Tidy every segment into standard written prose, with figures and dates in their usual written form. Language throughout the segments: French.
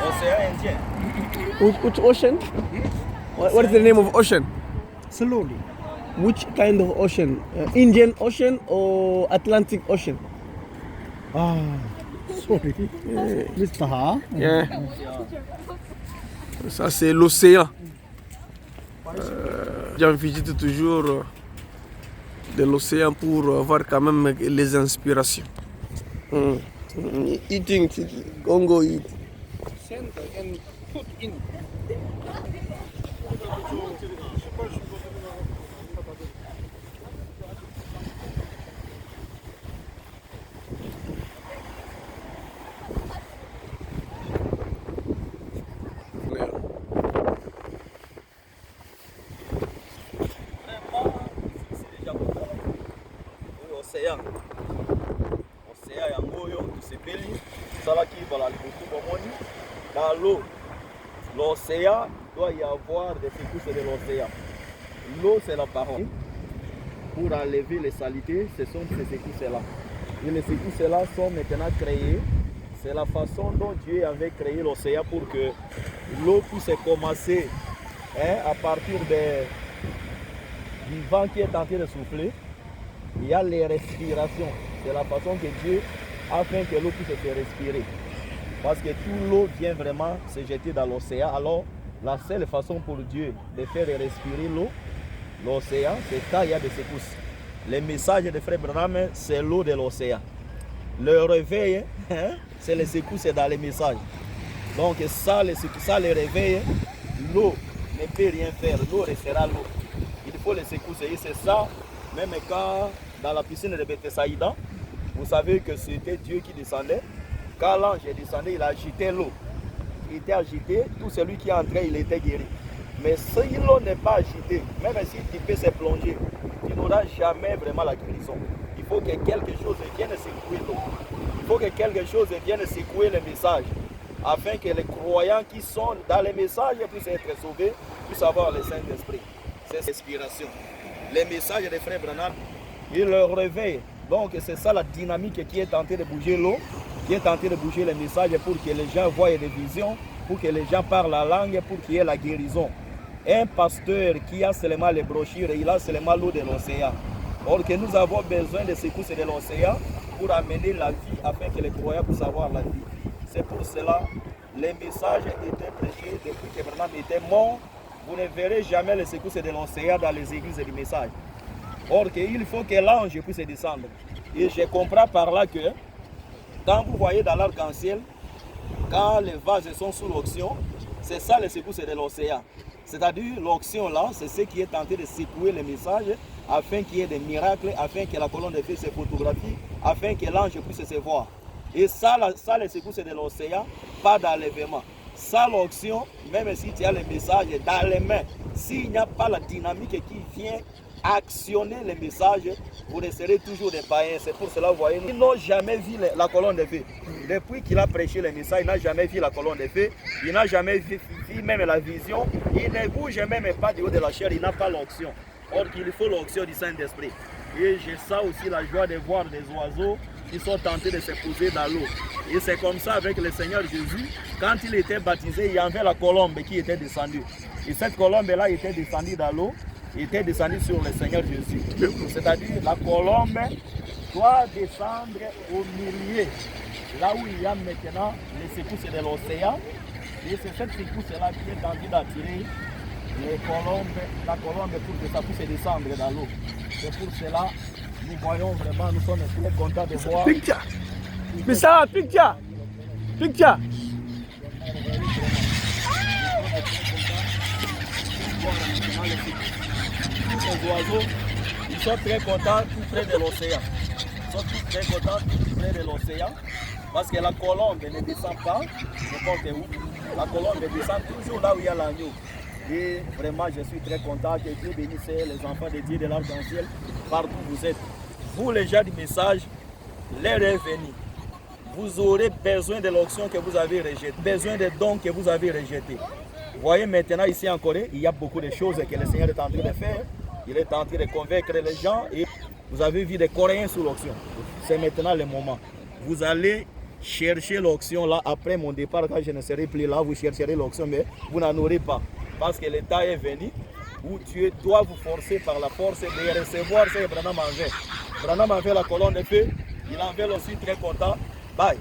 Océan Indien. Which ocean? What is the name of ocean? Slowly. Which kind of ocean? Indian Ocean or Atlantic Ocean? Ah, sorry. Mr. Ha? Yeah. Ça c'est l'océan. J'en visite toujours de l'océan pour voir quand même les inspirations. Eating, Congo eat. Send and put in. Océan. Océan yangoyo tusepeli salaki voilà beaucoup bomoni dans l'eau. L'océan doit y avoir des secousses de l'océan. L'eau c'est la parole. Pour enlever les saletés, ce sont ces secousses-là. Et les secousses-là sont maintenant créées. C'est la façon dont Dieu avait créé l'océan pour que l'eau puisse commencer à partir du vent qui est en train de souffler. Il y a les respirations. C'est la façon que Dieu a fait que l'eau puisse se respirer. Parce que toute l'eau vient vraiment se jeter dans l'océan. Alors, la seule façon pour Dieu de faire respirer l'eau, l'océan, c'est quand il y a des secousses. Les messages de Frère Branham, c'est l'eau de l'océan. Le réveil, c'est les secousses dans les messages. Donc ça, les réveille, l'eau ne peut rien faire. L'eau restera l'eau. Il faut les secousses. Et c'est ça, même quand dans la piscine de Bethsaïda, vous savez que c'était Dieu qui descendait. Quand l'ange est descendu, il a agité l'eau. Il était agité, tout celui qui est entré, il était guéri. Mais si l'eau n'est pas agitée, même si tu peux se plonger, tu n'auras jamais vraiment la guérison. Il faut que quelque chose vienne secouer l'eau. Il faut que quelque chose vienne secouer le message, afin que les croyants qui sont dans les messages puissent être sauvés, puissent avoir le Saint-Esprit. C'est l'inspiration. Les messages des frères Branham, ils le réveillent. Donc c'est ça la dynamique qui est en train de bouger l'eau, qui est en train de bouger les messages pour que les gens voient des visions, pour que les gens parlent la langue, pour qu'il y ait la guérison. Un pasteur qui a seulement les brochures, il a seulement l'eau de l'océan. Or que nous avons besoin de secousses de l'océan pour amener la vie afin que les croyants puissent avoir la vie. C'est pour cela que les messages étaient prêchés depuis que Branham était mort. Vous ne verrez jamais les secousses de l'océan dans les églises du message. Or qu'il faut que l'ange puisse descendre. Et je comprends par là que quand vous voyez dans l'arc-en-ciel, quand les vases sont sous l'onction, c'est ça les secousses de l'océan. C'est-à-dire l'onction là, c'est ce qui est tenté de secouer les messages afin qu'il y ait des miracles, afin que la colonne de feu se photographie, afin que l'ange puisse se voir. Et ça les secousses de l'océan, pas d'enlèvement. Ça l'onction, même si tu as les messages dans les mains, s'il n'y a pas la dynamique qui vient actionner les messages, vous resterez toujours des païens. C'est pour cela, vous voyez, ils n'ont jamais vu la colonne de feu. Depuis qu'il a prêché les messages, il n'a jamais vu la colonne de feu. Il n'a jamais vu même la vision. Il ne bouge même pas du haut de la chair. Il n'a pas l'onction. Or, il faut l'onction du Saint-Esprit. Et j'ai ça aussi la joie de voir des oiseaux qui sont tentés de se poser dans l'eau. Et c'est comme ça avec le Seigneur Jésus. Quand il était baptisé, il y avait la colombe qui était descendue. Et cette colombe-là était descendue dans l'eau. Il était descendu sur le Seigneur Jésus. C'est-à-dire la colombe doit descendre au milieu, là où il y a maintenant les secousses de l'océan. Et c'est cette secousse-là qui est en train d'attirer la colombe pour que ça puisse descendre dans l'eau. C'est pour cela nous voyons vraiment, nous sommes très contents de voir. Picture! Mr. Picture! Picture! Les oiseaux, ils sont très contents tout près de l'océan. Ils sont tous très contents tout près de l'océan parce que la colombe ne descend pas n'importe où. La colombe descend toujours là où il y a l'agneau. Et vraiment, je suis très content que Dieu bénisse les enfants de Dieu de l'arc-en-ciel partout où vous êtes. Vous, les gens du message, l'heure est venue. Vous aurez besoin de l'onction que vous avez rejetée, besoin des dons que vous avez rejetés. Vous voyez maintenant ici en Corée, il y a beaucoup de choses que le Seigneur est en train de faire. Il est en train de convaincre les gens et vous avez vu des Coréens sous l'onction. C'est maintenant le moment. Vous allez cherchez l'option là. Après mon départ, quand je ne serai plus là, vous chercherez l'option, mais vous n'en aurez pas. Parce que le temps est venu où tu dois vous forcer par la force de recevoir ce que Branham en fait. Branham a fait la colonne de feu. Il en fait aussi très content. Bye.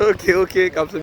Ok, comme ça.